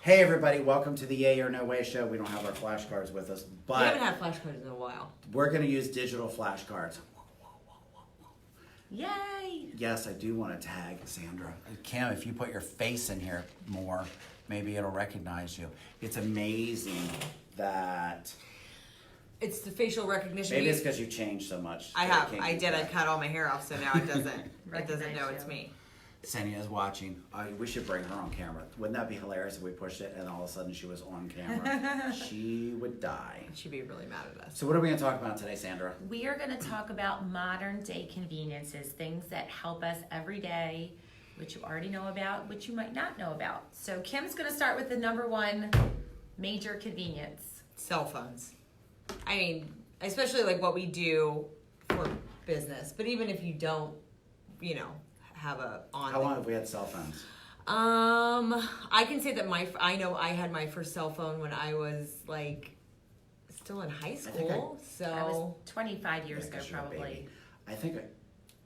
Hey everybody, welcome to the Yaay or No Way show. We don't have our flashcards with us, We but haven't had flashcards in a while. we're going to use digital flashcards. Yay! Yes, I do want to tag Sandra. Kim, if you put your face in here more, maybe it'll recognize you. It's amazing that... It's the facial recognition. Maybe it's because you changed so much. I that have. it can't I keep did. I track. cut all my hair off, so now it doesn't. It doesn't know it's me. Senia's watching. We should bring her on camera. Wouldn't that be hilarious if we pushed it and all of a sudden she was on camera? She would die. She'd be really mad at us. So what are we going to talk about today, Sandra? We are going to talk about modern day conveniences, things that help us every day, which you already know about, which you might not know about. So Kim's going to start with the number one major convenience. Cell phones. I mean, especially like what we do for business. But even if you don't, have a on. How long have we had cell phones? I can say that I know I had my first cell phone when I was like still in high school. That was So 25 years ago, 'cause you're a probably. baby. I think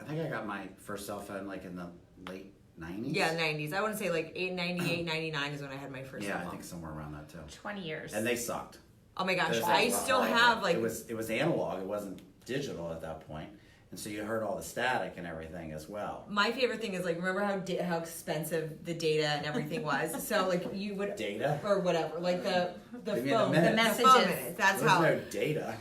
I got my first cell phone like in the late 90s. yeah, 90s. I want to say like 98, 99 is when I had my first Yeah, cell I phone. think somewhere around that too. 20 years. And they sucked. Oh my gosh, Those I things were still horrible. have like it was analog. It wasn't digital at that point, and so you heard all the static and everything as well. my favorite thing is like remember how expensive the data and everything was. So like you would Data? or whatever, like the You mean the phone, minutes? the Messages. phone minutes. That's There's how. no data.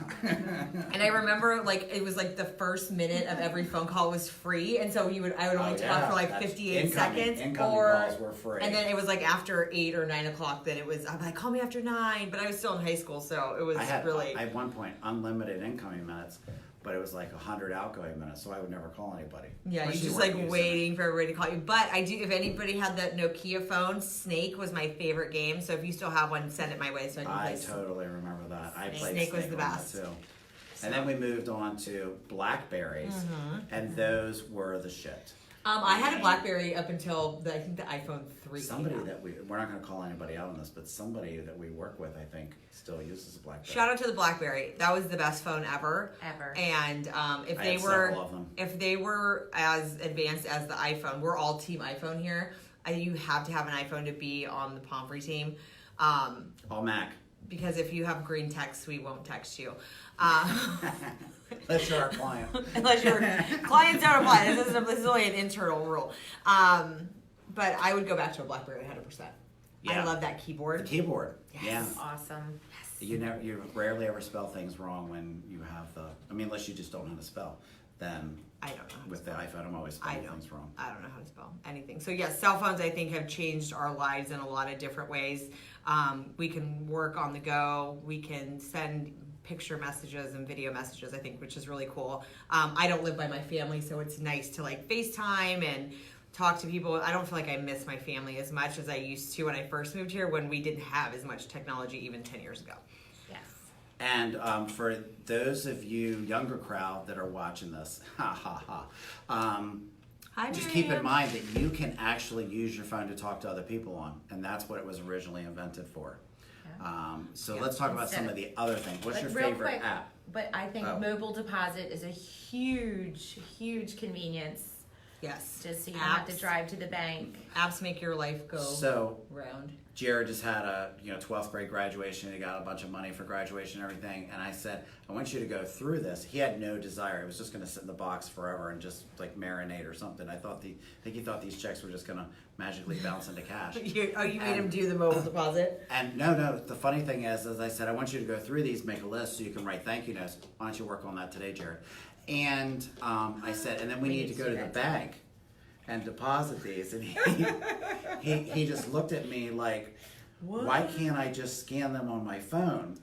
And I remember like it was like the first minute of every phone call was free, and so I would only Oh, talk yeah. for like That's 58 seconds, incoming or calls were free. and then it was like after 8 or 9 o'clock. Then it was I'm like call me after 9, but I was still in high school, so it was I had really. at one point unlimited incoming minutes, but it was like 100 outgoing minutes, so I would never call anybody. Yeah, Unless you're you just weren't like using it. waiting for everybody to call you. But I do, if anybody had that Nokia phone, Snake was my favorite game. So if you still have one, send it my way so I can I play. totally remember that. I Snake. played Snake was the on that best. too. And then we moved on to Blackberries, Mm-hmm. and those were the shit. I had a BlackBerry up until I think the iPhone 3. Somebody came out. that we're not going to call anybody out on this, but somebody that we work with, I think, still uses a BlackBerry. Shout out to the BlackBerry. That was the best phone ever. Ever. And if I they had were several of them. if they were as advanced as the iPhone, we're all team iPhone here. You have to have an iPhone to be on the Pomfrey team. All Mac. Because if you have green text, we won't text you. Unless you're our client. Unless your clients don't apply. This is only an internal rule. But I would go back to a BlackBerry 100%. Yeah. I love that The keyboard. keyboard. Yes. Awesome. You rarely ever spell things wrong when you have the. I mean, unless you just don't know how to spell. Then I don't know. how to with the iPhone, I'm always spelling things wrong. I don't know how to spell anything. So yes, cell phones I think have changed our lives in a lot of different ways. We can work on the go. We can send picture messages and video messages, I think, which is really cool. I don't live by my family, so it's nice to like FaceTime and talk to people. I don't feel like I miss my family as much as I used to when I first moved here, when we didn't have as much technology even 10 years ago. Yes. And for those of you younger crowd that are watching this, Hi, just keep in Miriam. mind that you can actually use your phone to talk to other people on, and that's what it was originally invented for. So let's talk about some of the other things. What's But your real favorite quick, app? But I think Oh. mobile deposit is a huge, huge convenience. Yes. Just so you don't have to Apps. drive to the bank. Apps make your life go So round. Jared just had a 12th grade graduation. He got a bunch of money for graduation and everything. And I said, I want you to go through this. He had no desire. He was just going to sit in the box forever and just like marinate or something. I think he thought these checks were just going to magically bounce into cash. You made him do the mobile deposit? And no. The funny thing is, as I said, I want you to go through these, make a list so you can write thank you notes. Why don't you work on that today, Jared? And I said, and then we need to go to the bank and deposit these. And he just looked at me like, why can't I just scan them on my phone?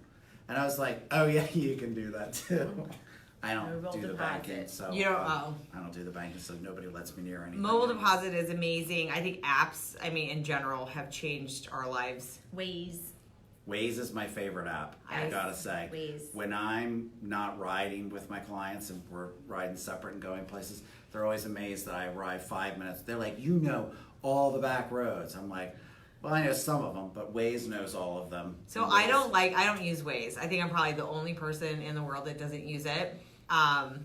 And I was like, oh yeah, you can do that too. I don't Mobile do the deposit. banking, so You don't- oh. I don't do the banking, so nobody lets me near anything. Mobile deposit is amazing. I think apps, in general, have changed our lives. Waze. Waze is my favorite app, I Yes. gotta say. Waze. When I'm not riding with my clients and we're riding separate and going places, they're always amazed that I arrive 5 minutes. They're like, you know all the back roads. I'm like, well, I know some of them, but Waze knows all of them. So And I Waze- don't use Waze. I think I'm probably the only person in the world that doesn't use it. I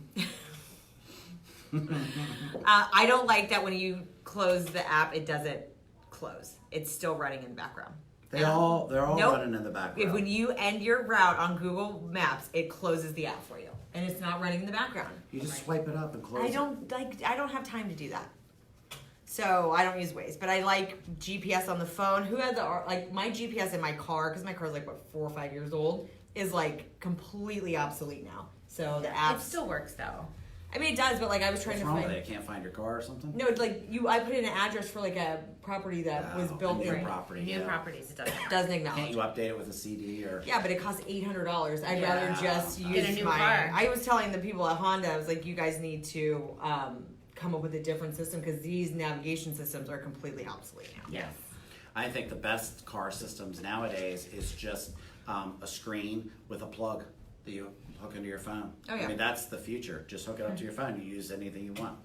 don't like that when you close the app, it doesn't close. It's still running in the background. They're all Nope. running in the background. If when you end your route on Google Maps, it closes the app for you, and it's not running in the background. You just swipe it up and close I it. I don't have time to do that. So I don't use Waze, but I like GPS on the phone. Who had my GPS in my car, because my car's like, what, 4 or 5 years old, is like completely obsolete now. So the app It still works though. I mean, it does, but like I was trying What's to wrong find. with it? Can't find your car or something? No, it's like I put in an address for like a property that was built a new in. property. New yeah. properties, it doesn't. Doesn't Can't acknowledge. you update it with a CD or? Yeah, but it costs $800. I'd Yeah. rather just Get use a new my. car. I was telling the people at Honda, I was like, you guys need to come up with a different system because these navigation systems are completely obsolete now. Yes. I think the best car systems nowadays is just a screen with a plug that you hook into your phone. Oh, yeah. I mean, that's the future. Just hook it up to your phone. You use anything you want.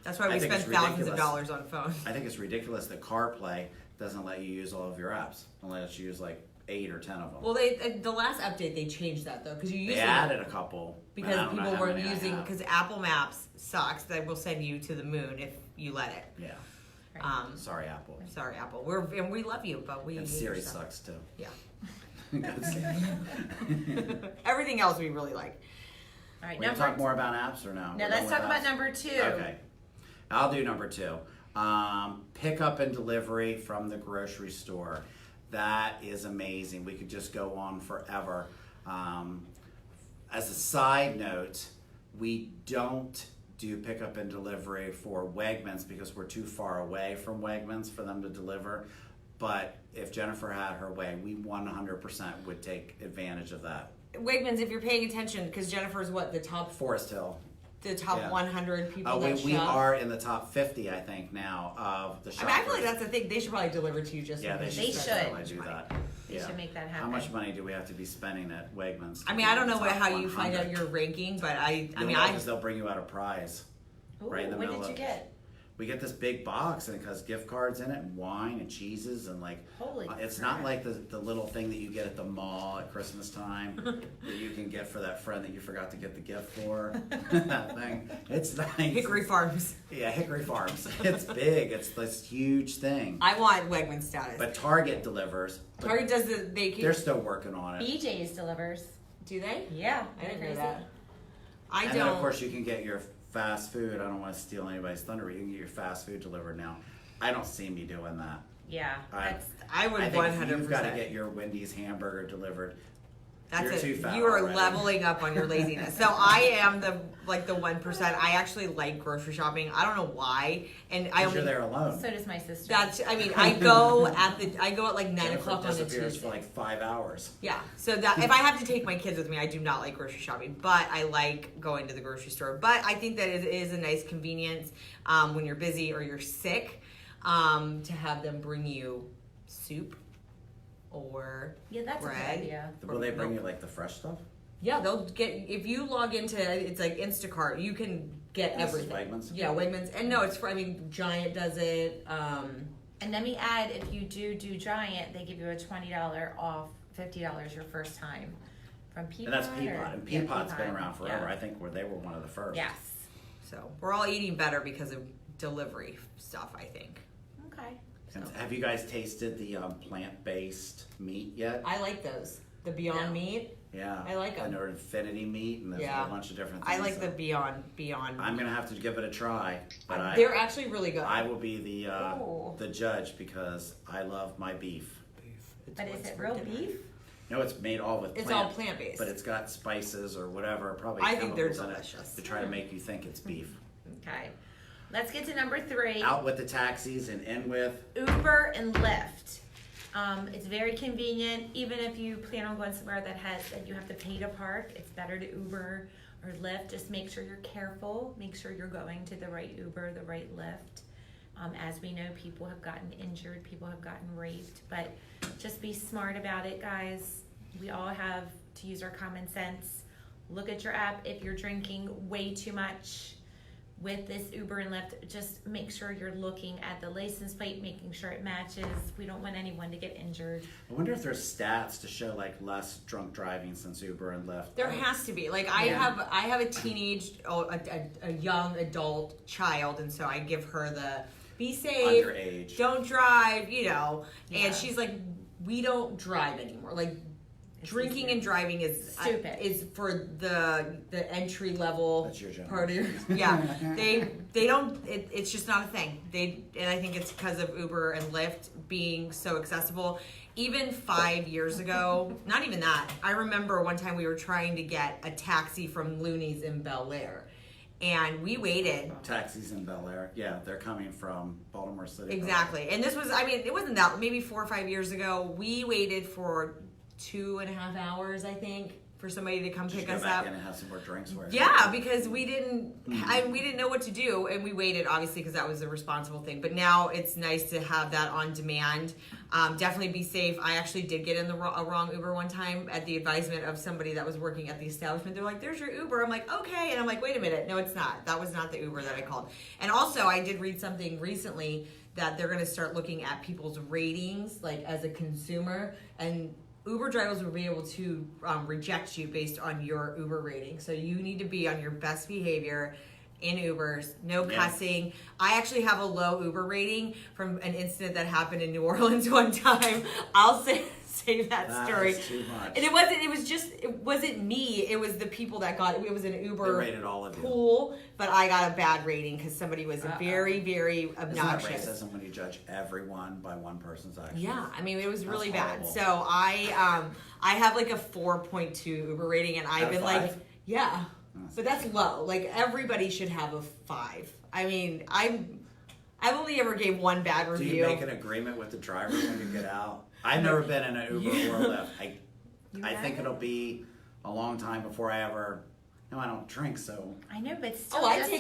That's why I we think spend it's thousands of ridiculous. dollars on phones. I think it's ridiculous that CarPlay doesn't let you use all of your apps. It lets you use like 8 or 10 of them. Well, the last update they changed that though because you they used added a couple. because I don't know people how were many I using have. because Apple Maps sucks. They will send you to the moon if you let it. Yeah. Sorry, Apple. Apple. And we love you, but we And hate Siri your stuff. sucks too. Yeah. Good Siri. Everything else we really like. All right, We can number talk more about apps or no? No, We're let's done talk with about apps? number 2. Okay. I'll do number 2. Pickup and delivery from the grocery store. That is amazing. We could just go on forever. As a side note, we don't do pickup and delivery for Wegmans because we're too far away from Wegmans for them to deliver. But if Jennifer had her way, we 100% would take advantage of that. Wegmans, if you're paying attention, because Jennifer's the top Forest Hill. yeah. 100 people Oh, that we shop. are in the top 50, I think, now of the shoppers. I mean, I feel like that's the thing. They should probably deliver to you just. Yeah, they because should. They it's should. definitely do that. They Yeah. should make that How happen. much money do we have to be spending at Wegmans? I mean, I don't know how you find out your ranking, but because they'll bring you out a prize. Ooh, right in the what middle did you of- get? We get this big box and it has gift cards in it and wine and cheeses and like Holy it's crap. not like the little thing that you get at the mall at Christmas time that you can get for that friend that you forgot to get the gift for. That thing. It's nice. Hickory Farms. Yeah, Hickory Farms. It's big. It's this huge thing. I want Wegman status. But Target delivers. but Target does They're still working on it. BJ's delivers. Do they? Yeah. I didn't know Crazy. that. I And don't. then of course you can get your fast food. I don't want to steal anybody's thunder, but you can get your fast food delivered now. I don't see me doing that. Yeah. That's I would I think 100%. if you've got to get your Wendy's hamburger delivered. That's You're it. too fat You are already. leveling up on your laziness. So I am the 1%. I actually like grocery shopping. I don't know why, and I Because only. you're there alone. so does my sister. I go at like 9 Jennifer o'clock on a disappears Tuesday. for like 5 hours. Yeah. So that if I have to take my kids with me, I do not like grocery shopping, but I like going to the grocery store. But I think that it is a nice convenience when you're busy or you're sick to have them bring you soup or Yeah, that's a bread. good idea. Will they bring you like the fresh stuff? Yeah, they'll get if you log into it's like Instacart, you can get This is everything. Wegmans? Yeah, Wegmans, and no, it's for. I mean, Giant does it. And let me add, if you do Giant, they give you a $20 off, $50 your first time from Peapod. And that's Peapod. And Peapod's been Peapod. around forever. Yeah. I think they were one of the first. Yes. So we're all eating better because of delivery stuff. I think. Okay. And have you guys tasted the plant-based meat yet? I like those. The Beyond No. Meat. Yeah. I like 'em. And they're infinity meat and there's a Yeah. whole bunch of different things. I like the so Beyond. I'm going to have to give it a try. But They're actually really good. I will be the Ooh. the judge because I love my beef. But is it real beef? No, it's made all with It's plant, all plant-based. but it's got spices or whatever, probably I think they're chemicals in it delicious. to try to make you think it's beef. Okay. Let's get to number 3. Out with the taxis and in with. Uber and Lyft. It's very convenient. Even if you plan on going somewhere that you have to pay to park, it's better to Uber or Lyft. Just make sure you're careful. Make sure you're going to the right Uber, the right Lyft. As we know, people have gotten injured, people have gotten raped, but just be smart about it, guys. We all have to use our common sense. Look at your app. If you're drinking way too much with this Uber and Lyft, just make sure you're looking at the license plate, making sure it matches. We don't want anyone to get injured. I wonder if there's stats to show like less drunk driving since Uber and Lyft. There has to be. Like I Yeah. have a teenage, a young adult child, and so I give her the be safe, underage. don't drive, you know. Yeah. And she's like, we don't drive anymore. Like, drinking and driving is Stupid. Is for the entry level That's your part of generation. yeah. They don't. It's just not a thing. And I think it's because of Uber and Lyft being so accessible. Even 5 years ago, not even that. I remember one time we were trying to get a taxi from Looney's in Bel Air, and we waited. Taxis in Bel Air. Yeah, they're coming from Baltimore City. Exactly. And this was, I mean, it wasn't that, maybe 4 or 5 years ago. We waited for 2.5 hours, I think, for somebody to come pick Just us go back up. in and have some more drinks. Yeah, because we didn't, we didn't know what to do, and we waited, obviously, because that was the responsible thing. But now it's nice to have that on demand. Definitely be safe. I actually did get in a wrong Uber one time at the advisement of somebody that was working at the establishment. They're like, "There's your Uber." I'm like, "Okay," and I'm like, "Wait a minute, no, it's not. That was not the Uber that I called." And also, I did read something recently that they're going to start looking at people's ratings, like as a consumer, and Uber drivers will be able to reject you based on your Uber rating. So you need to be on your best behavior in Ubers, no cussing. I actually have a low Uber rating from an incident that happened in New Orleans one time. I'll save that story. Is too much. And it wasn't me. It was the people that got it. It was an Uber They rated all of you. pool, but I got a bad rating because somebody was very, very obnoxious. Isn't that racism when you judge everyone by one person's actions? Yeah, I mean, it was really That's bad. horrible. So I have like a 4.2 Uber rating, and I've Out of been like, 5? yeah, but that's low. Like everybody should have a 5. I mean, I've only ever gave one bad Do review. you make an agreement with the driver when you get out? I've never been in an Uber or a Lyft. I think it'll be a long time before I ever. No, I don't drink, so. I know, but still, Oh, I just take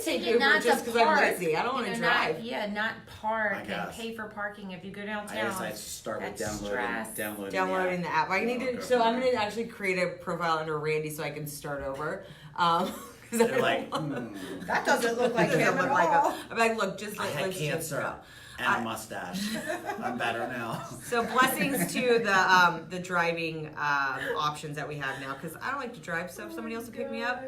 take it Uber not just to because I'm park. lazy. I don't want to You know, drive. not park I and guess. pay for parking if you go I downtown. guess I start with That's stress. Downloading the app. I need to. So I'm gonna actually create a profile under Randy so I can start over. They're like, That doesn't look like Doesn't him look at like all. him. I'm like, look, just I like had let's just cancer go. and a mustache. I'm better now. So blessings to the driving options that we have now, because I don't like to drive. So if somebody else will pick me up,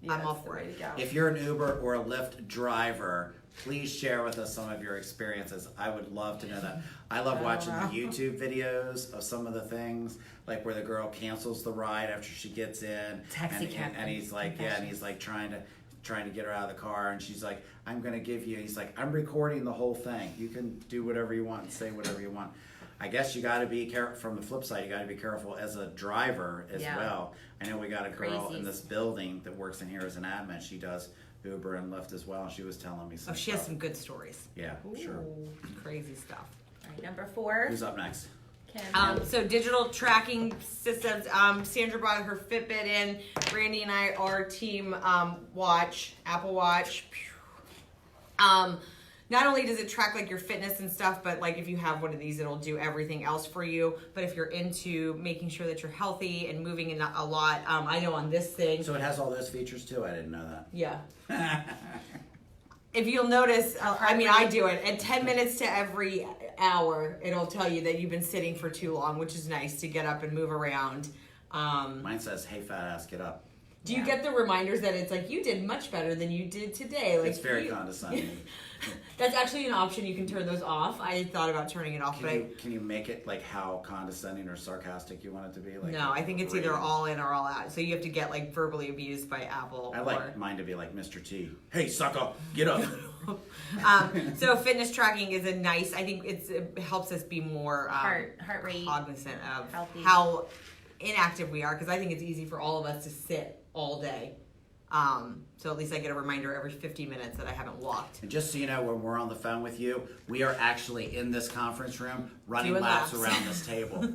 I'm all for it. If you're an Uber or a Lyft driver, please share with us some of your experiences. I would love to know that. I love watching the YouTube videos of some of the things, like where the girl cancels the ride after she gets in, Taxi and, cab and he's like, yeah, and he's like trying to get her out of the car, and she's like, I'm gonna give you. He's like, I'm recording the whole thing. You can do whatever you want and say whatever you want. I guess you got to be careful. From the flip side, you got to be careful as a driver as well. I know we got a girl in this building that works in here as an admin. She does Uber and Lyft as well. She was telling me some. Oh, she has stuff. some good stories. Yeah, sure. Crazy stuff. All right, number 4. Who's up next? Kim. So digital tracking systems. Sandra brought her Fitbit in. Randy and I are team watch, Apple Watch. Not only does it track like your fitness and stuff, but like if you have one of these, it'll do everything else for you. But if you're into making sure that you're healthy and moving in a lot, I know on this thing. So it has all those features too. I didn't know that. Yeah. If you'll notice, I do it. At 10 minutes to every hour, it'll tell you that you've been sitting for too long, which is nice to get up and move around. Mine says, "Hey, fat ass, get up." Do you get the reminders that it's like, you did much better than you did today? Like It's very condescending. That's actually an option. You can turn those off. I thought about turning it off, Can you make it like how condescending or sarcastic you want it to be? Like no, I think it's either all in or all out. So you have to get like verbally abused by Apple. I like mine to be like Mr. T. Hey, sucker, get up. So fitness tracking is a nice. I think it helps us be more Heart rate, cognizant of healthy. how inactive we are, because I think it's easy for all of us to sit all day. So at least I get a reminder every 50 minutes that I haven't walked. And just so you know, when we're on the phone with you, we are actually in this conference room running Doing laps laps. around this table.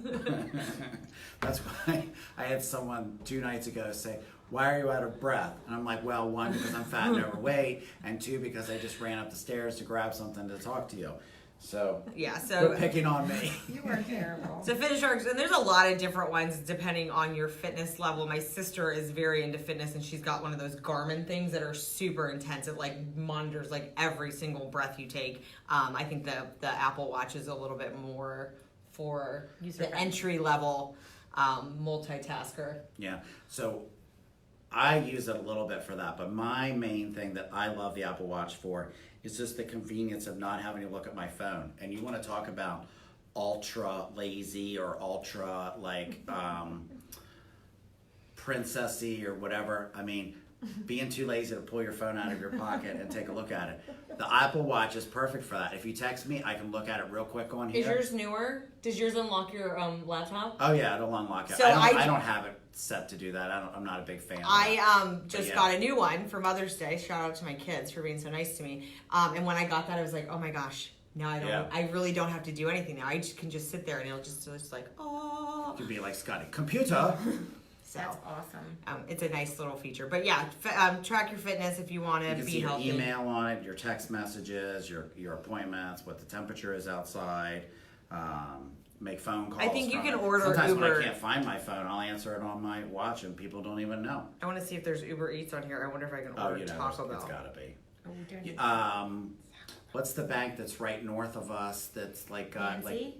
That's why I had someone 2 nights ago say, "Why are you out of breath?" And I'm like, well, 1, because I'm fat and overweight, and 2, because I just ran up the stairs to grab something to talk to you. So Yeah, so quit picking on me. You are terrible. So fitness tracks, and there's a lot of different ones depending on your fitness level. My sister is very into fitness, and she's got one of those Garmin things that are super intense. It like monitors like every single breath you take. I think the Apple Watch is a little bit more for the entry level multitasker. Yeah. So I use it a little bit for that, but my main thing that I love the Apple Watch for It's just the convenience of not having to look at my phone. And you want to talk about ultra lazy or ultra like princessy or whatever. I mean, being too lazy to pull your phone out of your pocket and take a look at it. The Apple Watch is perfect for that. If you text me, I can look at it real quick on here. Is yours newer? Does yours unlock your laptop? Oh yeah, it'll unlock it. So I don't have it set to do that. I'm not a big fan. Of I just yeah. got a new one for Mother's Day. Shout out to my kids for being so nice to me. And when I got that, I was like, oh my gosh, now I don't. Yeah. I really don't have to do anything now. I just can just sit there and it'll just like, oh. You could be like Scotty, computer. So That's awesome. it's a nice little feature. But yeah, track your fitness if you want You to can be see your healthy. email on it, your text messages, your appointments, what the temperature is outside. Make phone calls. I think you from can it. order Sometimes when Uber. I can't find my phone, I'll answer it on my watch, and people don't even know. I want to see if there's Uber Eats on here. I wonder if I can Oh, order you know, Taco it's Bell. gotta be. Oh, we don't What's the bank that's right north of us? That's like Nancy?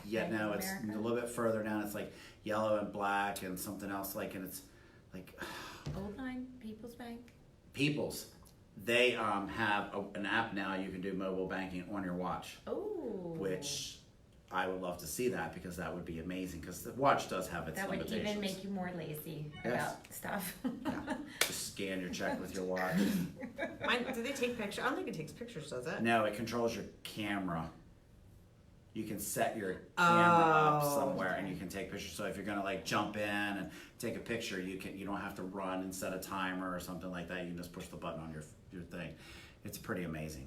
yeah, Bank no, of it's America? a little bit further down. It's like yellow and black and something else like, and it's like Old Line People's Bank. People's. They have an app now. You can do mobile banking on your watch, Oh. which I would love to see that because that would be amazing. Because the watch does have its That would limitations. even make you more lazy Yes. about stuff. Just scan your check with your watch. Do they take pictures? I don't think it takes pictures, does it? No, it controls your camera. You can set your camera up Oh, somewhere and you can take pictures. So if you're gonna like jump in and take a picture, you don't have to run and set a timer or something like that. You can just push the button on your thing. It's pretty amazing.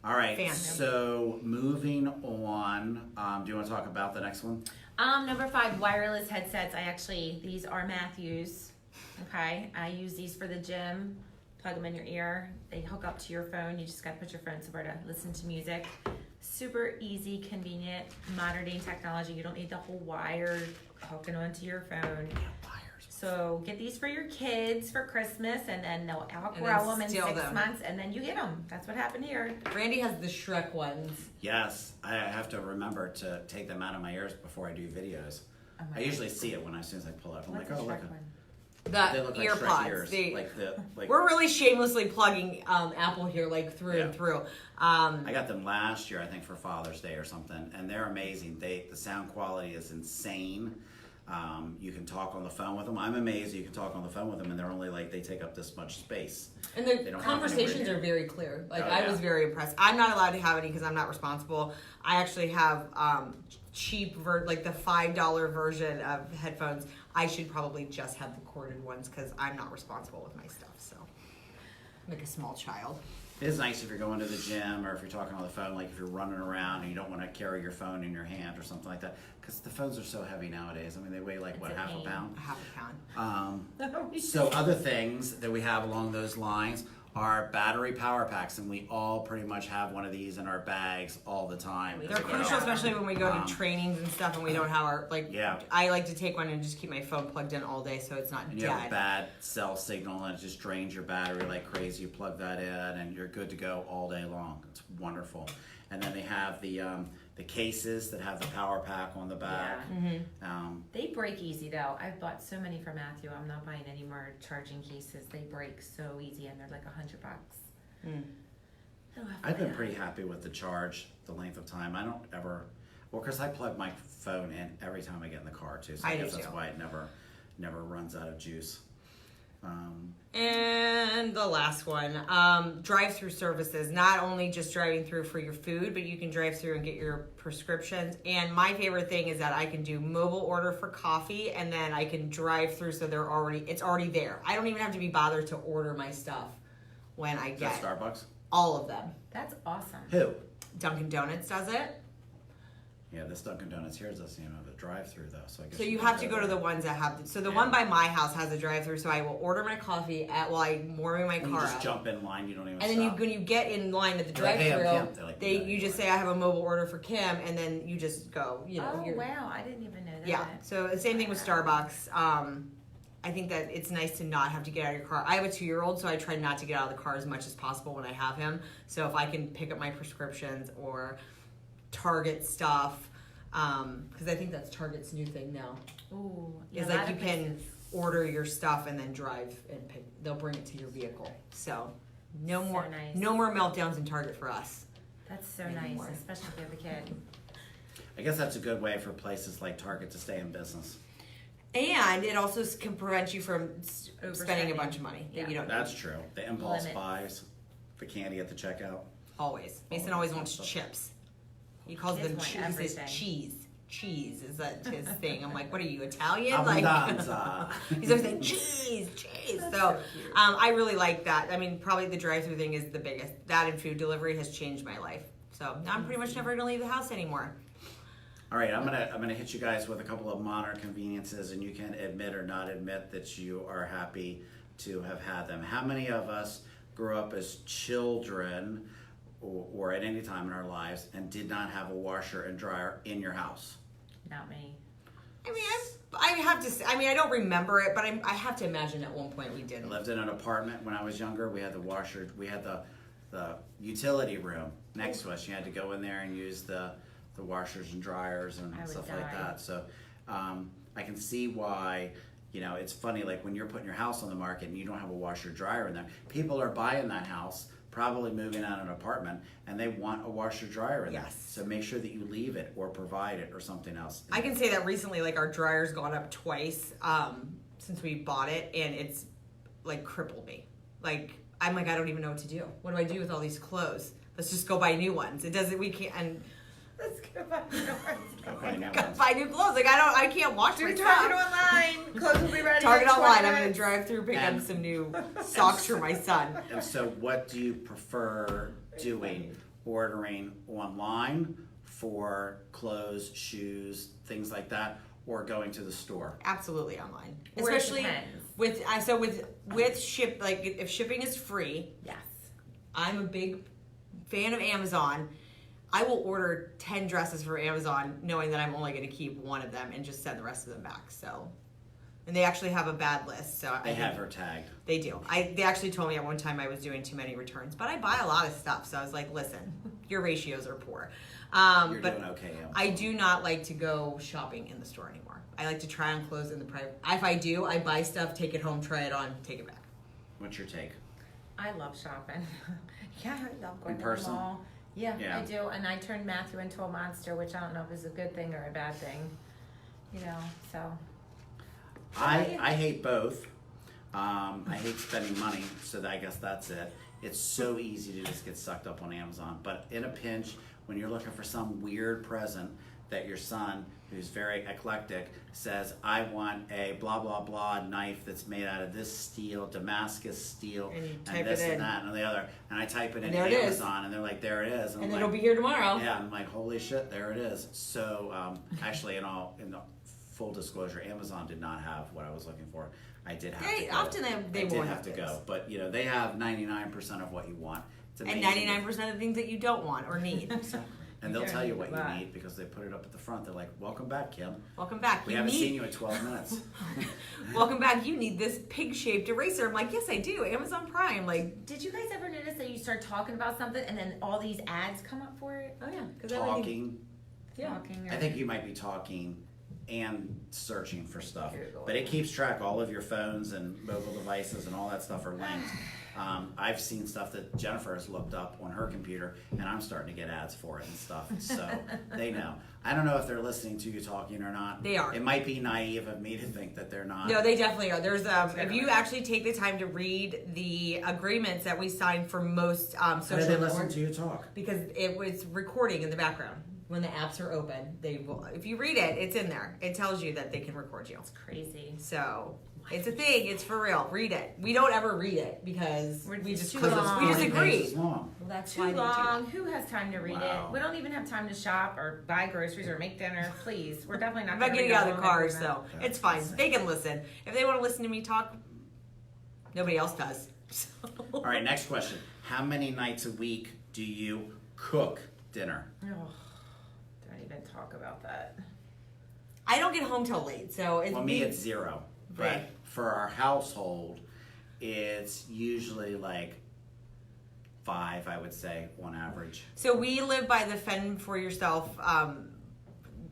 All right, Fan. so moving on. Do you want to talk about the next one? Number 5, wireless headsets. These are Matthews. Okay, I use these for the gym. Plug them in your ear. They hook up to your phone. You just gotta put your phone somewhere to listen to music. Super easy, convenient, modern day technology. You don't need the whole wire hooking onto your phone. So get these for your kids for Christmas, and then they'll outgrow them in 6 steal them. months, and then you get them. That's what happened here. Randy has the Shrek ones. Yes, I have to remember to take them out of my ears before I do videos. Oh my I usually see it when as soon as I pull up. I'm What's like, the oh, Shrek look. one? They The look like ear Shrek pods. ears. They- Like We're really shamelessly plugging Apple here, like through and Yeah. through. I got them last year, I think, for Father's Day or something, and they're amazing. The sound quality is insane. You can talk on the phone with them. I'm amazed you can talk on the phone with them, and they're only like they take up this much space. And They the don't have conversations anywhere are very clear. Like Oh, I yeah. was very impressed. I'm not allowed to have any because I'm not responsible. I actually have cheap, like the $5 version of headphones. I should probably just have the corded ones because I'm not responsible with my stuff. So, I'm like a small child. It is nice if you're going to the gym or if you're talking on the phone, like if you're running around and you don't want to carry your phone in your hand or something like that, because the phones are so heavy nowadays. I mean, they weigh like It's what, a half a pain. pound. A half a pound. So other things that we have along those lines are battery power packs, and we all pretty much have one of these in our bags all the time. They're crucial, especially when we go to Um, trainings and stuff, and we don't have our like. Yeah. I like to take one and just keep my phone plugged in all day, so it's not And you have a dead. bad cell signal and it just drains your battery like crazy. You plug that in and you're good to go all day long. It's wonderful. And then they have the cases that have the power pack on the back. They break easy though. I've bought so many for Matthew. I'm not buying any more charging cases. They break so easy, and they're like $100. I've been pretty happy with the charge, the length of time. I don't ever, well, because I plug my phone in every time I get in the car too. So I I do guess that's too. why it never runs out of juice. And the last one, drive-through services. Not only just driving through for your food, but you can drive through and get your prescriptions. And my favorite thing is that I can do mobile order for coffee, and then I can drive through, so it's already there. I don't even have to be bothered to order my stuff when I Is that get Starbucks? all of them. That's awesome. Who? Dunkin' Donuts does it. Yeah, this Dunkin' Donuts here doesn't even have a drive-through though. So I guess So you can have to go to there. the ones that have. So the Yeah. one by my house has a drive-through, so I will order my coffee while I'm warming my And you car just up. jump in line. You don't even. And then stop. when you get in line at the They're like, "Hey, I'm drive-through, Kim." They're like, they "No, you you just are." say I have a mobile order for Kim, and then you just go. You know. Oh you're- wow, I didn't even know that. Yeah. So the same thing with Starbucks. I think that it's nice to not have to get out of your car. I have a 2-year-old, so I try not to get out of the car as much as possible when I have him. So if I can pick up my prescriptions or Target stuff, because I think that's Target's new thing now. Ooh, yeah, Is a lot like you of can places. order your stuff and then drive and pick. They'll bring it to your vehicle. So No So more, nice. no more meltdowns in Target for us. That's so Anymore. nice, especially if you have a kid. I guess that's a good way for places like Target to stay in business. And it also can prevent you from spending a Overspending. bunch of money that Yeah. you don't need. That's true. The impulse Limits. buys, the candy at the checkout. Always. Mason always wants chips. He calls Kids them want cheese. He says everything. cheese. Cheese is that his thing. I'm like, what are you, Italian? Like, Abbondanza. he's always saying cheese, cheese. That's So, so cute. I really like that. I mean, probably the drive-through thing is the biggest. That and food delivery has changed my life. So I'm pretty much never gonna leave the house anymore. All right, I'm gonna hit you guys with a couple of modern conveniences, and you can admit or not admit that you are happy to have had them. How many of us grew up as children, or at any time in our lives, and did not have a washer and dryer in your house? Not me. I mean, I have to say, I mean, I don't remember it, but I have to imagine at one point we I did. lived in an apartment when I was younger. We had the washer. We had the utility room next to us. You had to go in there and use the washers and dryers and I would stuff like die. that. So I can see why. You know, it's funny, like when you're putting your house on the market and you don't have a washer dryer in there, people are buying that house, probably moving out of an apartment, and they want a washer dryer in there. Yes. So make sure that you leave it or provide it or something else. I can say that recently, like our dryer's gone up twice since we bought it, and it's like crippled me. Like I'm like, I don't even know what to do. What do I do with all these clothes? Let's just go buy new ones. It doesn't. We can't. And Let's go back to Okay, now go buy new clothes. Like I can't wash my Do stuff. Target online. Clothes will be ready. Target in 20 online. I'm gonna minutes. drive through, pick up And- some new socks for my son. And so what do you prefer doing? Ordering online for clothes, shoes, things like that, or going to the store? Absolutely online, Or it especially depends. with ship. Like if shipping is free, Yes. I'm a big fan of Amazon. I will order 10 dresses for Amazon knowing that I'm only going to keep one of them and just send the rest of them back. So, and they actually have a bad list. So They I have think her tagged. They do. They actually told me at one time I was doing too many returns, but I buy a lot of stuff. So I was like, listen, your ratios are poor. You're But doing okay, Em. I do not like to go shopping in the store anymore. I like to try on clothes in the private. If I do, I buy stuff, take it home, try it on, take it back. What's your take? I love shopping. Yeah, I love going In to person? the mall. Yeah, Yeah. I do. And I turned Matthew into a monster, which I don't know if is a good thing or a bad thing. You know, so. I hate both. I hate spending money, so I guess that's it. It's so easy to just get sucked up on Amazon. But in a pinch, when you're looking for some weird present that your son, who's very eclectic, says, I want a blah, blah, blah knife that's made out of this steel, Damascus steel, And you and type this it in. and that and the other. And I type it in there it is. Amazon, and they're like, there it is. And I'm it'll like, be here tomorrow. yeah, I'm like, holy shit, there it is. So, actually, in the full disclosure, Amazon did not have what I was looking for. I did have to They go. often they I did won't have to have go, those. but you know they have 99% of what you want. It's And amazing. 99% of the things that you don't want or need. So, And they'll You tell you don't what need you that. need because they put it up at the front. They're like, welcome back, Kim. welcome back. We You haven't need, seen you in 12 minutes. Welcome back. You need this pig-shaped eraser. I'm like, yes, I do. Amazon Prime. Like, Did you guys ever notice that you start talking about something and then all these ads come up for it? oh yeah, because Talking. Yeah. Talking or... I think you might be talking and searching for stuff. Google. But it keeps track. All of your phones and mobile devices and all that stuff are linked. I've seen stuff that Jennifer has looked up on her computer, and I'm starting to get ads for it and stuff. So they know. I don't know if they're listening to you talking or not. They are. It might be naive of me to think that they're not. No, they definitely are. There's if you actually take the time to read the agreements that we signed for most How do social they listen networks, to you talk? because it was recording in the background when the apps are open. They will. If you read it, it's in there. It tells you that they can record you. It's crazy. So it's a thing. It's for real. Read it. We don't ever read it because we It's just too Because it's long. we just 40 agree. pages long. Well, that's Too why they do that. long. Who has time to read Wow. it? We don't even have time to shop or buy groceries or make dinner. Please, we're definitely not. I'm not gonna getting read out a of the long car, agreement. so That's it's fine. insane. They can listen. If they want to listen to me talk, nobody else does. So. All right, next question. How many nights a week do you cook dinner? Oh, don't even talk about that. I don't get home till late, so it's Well, me, it's 0. But Right. for our household, it's usually like 5, I would say, on average. So we live by the fend for yourself,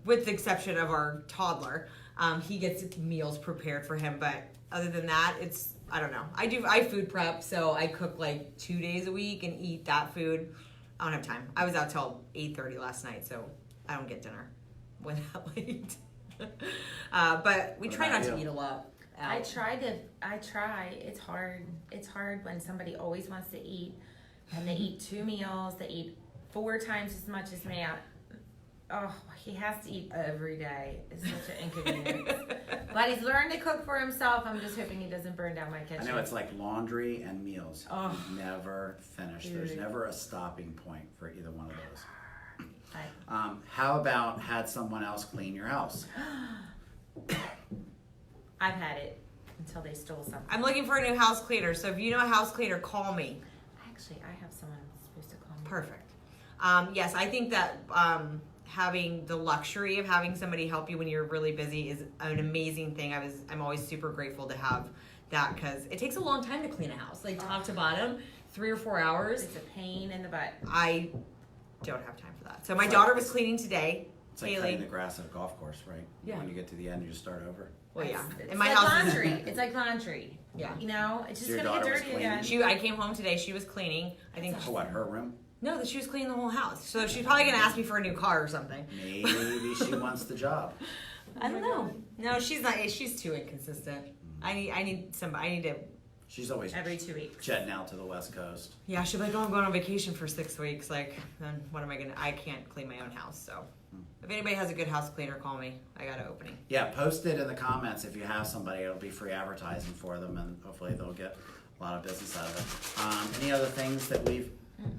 with the exception of our toddler. He gets meals prepared for him, but other than that, it's I don't know. I food prep, so I cook like 2 days a week and eat that food. I don't have time. I was out till 8:30 last night, so I don't get dinner when that late. But we try not to eat a lot. I try. It's hard. It's hard when somebody always wants to eat and they eat 2 meals. They eat 4 times as much as me. Oh, he has to eat every day. It's such an inconvenience. But he's learned to cook for himself. I'm just hoping he doesn't burn down my kitchen. I know it's like laundry and meals. Oh. You never finish. There's Dude. never a stopping point for either one of those. I- How about had someone else clean your house? I've had it until they stole something. I'm looking for a new house cleaner, so if you know a house cleaner, call me. Actually, I have someone who's supposed to call me. Perfect. Yes, I think that having the luxury of having somebody help you when you're really busy is an amazing thing. I'm always super grateful to have that because it takes a long time to clean a house, like top to bottom, 3 or 4 hours. It's a pain in the butt. I don't have time for that. So my daughter was cleaning today. It's like cutting the grass at a golf course, right? Yeah. When you get to the end, you just start over. Well, yeah. It's And my like house laundry. It's like laundry. Yeah. You know, it's just So your gonna get daughter was dirty again. cleaning? I came home today. She was cleaning. I think. For what, her room? No, that she was cleaning the whole house. So she's probably gonna ask me for a new car or something. Maybe she wants the job. I don't know. No, she's not. She's too inconsistent. I need somebody. I need to. She's always Every 2 weeks. jetting out to the West Coast. Yeah, she'll be like, "Oh, I'm going on vacation for 6 weeks." Like, then what am I gonna? I can't clean my own house. So, if anybody has a good house cleaner, call me. I got an opening. Yeah, post it in the comments if you have somebody. It'll be free advertising for them, and hopefully they'll get a lot of business out of it. Any other things that we've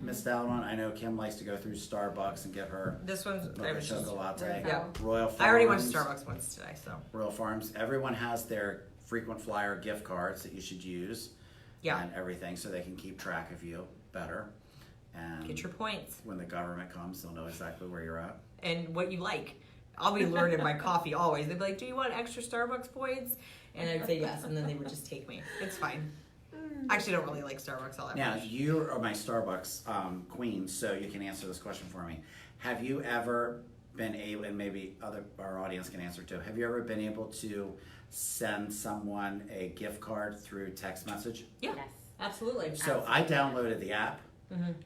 missed out on? I know Kim likes to go through Starbucks and get her This one's. I was just- chocolate latte. Yeah. Royal Farms. I already went to Starbucks once today, so Royal Farms. Everyone has their frequent flyer gift cards that you should use. yeah. And everything, so they can keep track of you better. And Get your points when the government comes, they'll know exactly where you're at. and what you like. I'll be learning my coffee always. They'd be like, "Do you want extra Starbucks points?" And I'd say yes, and then they would just take me. It's fine. I actually don't really like Starbucks all that Now, much. you are my Starbucks queen, so you can answer this question for me. Have you ever been able, and maybe our audience can answer too, have you ever been able to send someone a gift card through text message? Yeah, Yes. absolutely. So I downloaded the app,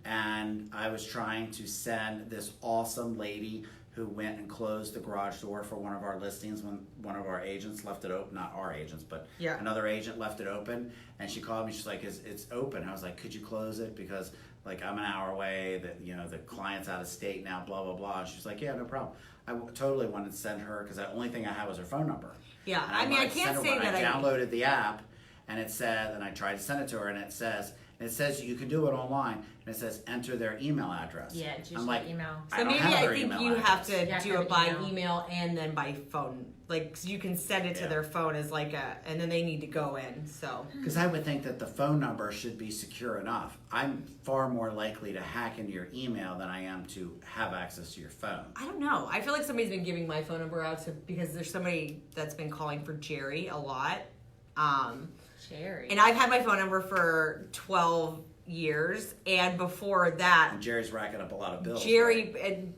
and I was trying to send this awesome lady who went and closed the garage door for one of our listings when one of our agents left it open. Not our agents, but Yeah. another agent left it open. And she called me. She's like, "It's open." I was like, "Could you close it? Because like I'm an hour away. That the client's out of state now. Blah blah blah." And she's like, "Yeah, no problem." I totally wanted to send her because the only thing I had was her phone number. Yeah, And I mean, I wanted to can't send her say one. that I I. downloaded the app, and it said, and I tried to send it to her, and it says you can do it online, and it says enter their email address. Yeah, it's I'm usually like, email. I So don't maybe have I their think email you have address. to You have do to it by email. email and then by phone. Like, 'cause you can send it to Yeah. their phone as like and then they need to go in. So Because I would think that the phone number should be secure enough. I'm far more likely to hack into your email than I am to have access to your phone. I don't know. I feel like somebody's been giving my phone number out to because there's somebody that's been calling for Jerry a lot. Cherry. And I've had my phone number for 12 years, and before that, And Jerry's racking up a lot of bills. Jerry right? and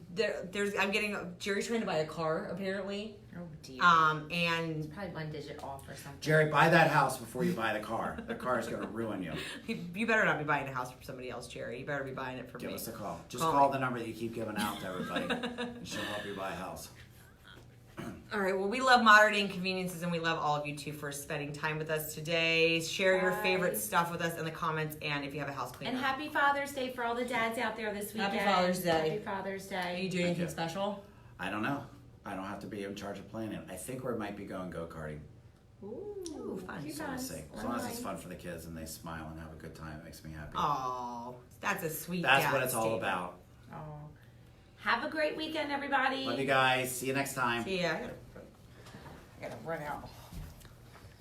Jerry's trying to buy a car apparently. Oh dear. And Probably 1 digit off or something. Jerry, buy that house before you buy the car. The car is going to ruin you. you better not be buying a house for somebody else, Jerry. You better be buying it for Give me. us a call. Just Call call me. the number that you keep giving out to everybody. And she'll help you buy a house. All right. Well, we love modern inconveniences, and we love all of you too for spending time with us today. Share your Bye. favorite stuff with us in the comments, and if you have a house cleaner. And happy Father's Day for all the dads out there this weekend. Happy Father's Day. Happy Father's Are you Day. doing anything you. special? I don't know. I don't have to be in charge of planning. I think we might be going go-karting. Ooh, fun. You So we'll guys, see. As long as it's fun for the kids and they smile and have a good time, it makes me happy. Oh, that's a sweet. That's dad what it's all statement. about. Oh. Have a great weekend, everybody. Love you guys. See you next time. See ya. I gotta run out.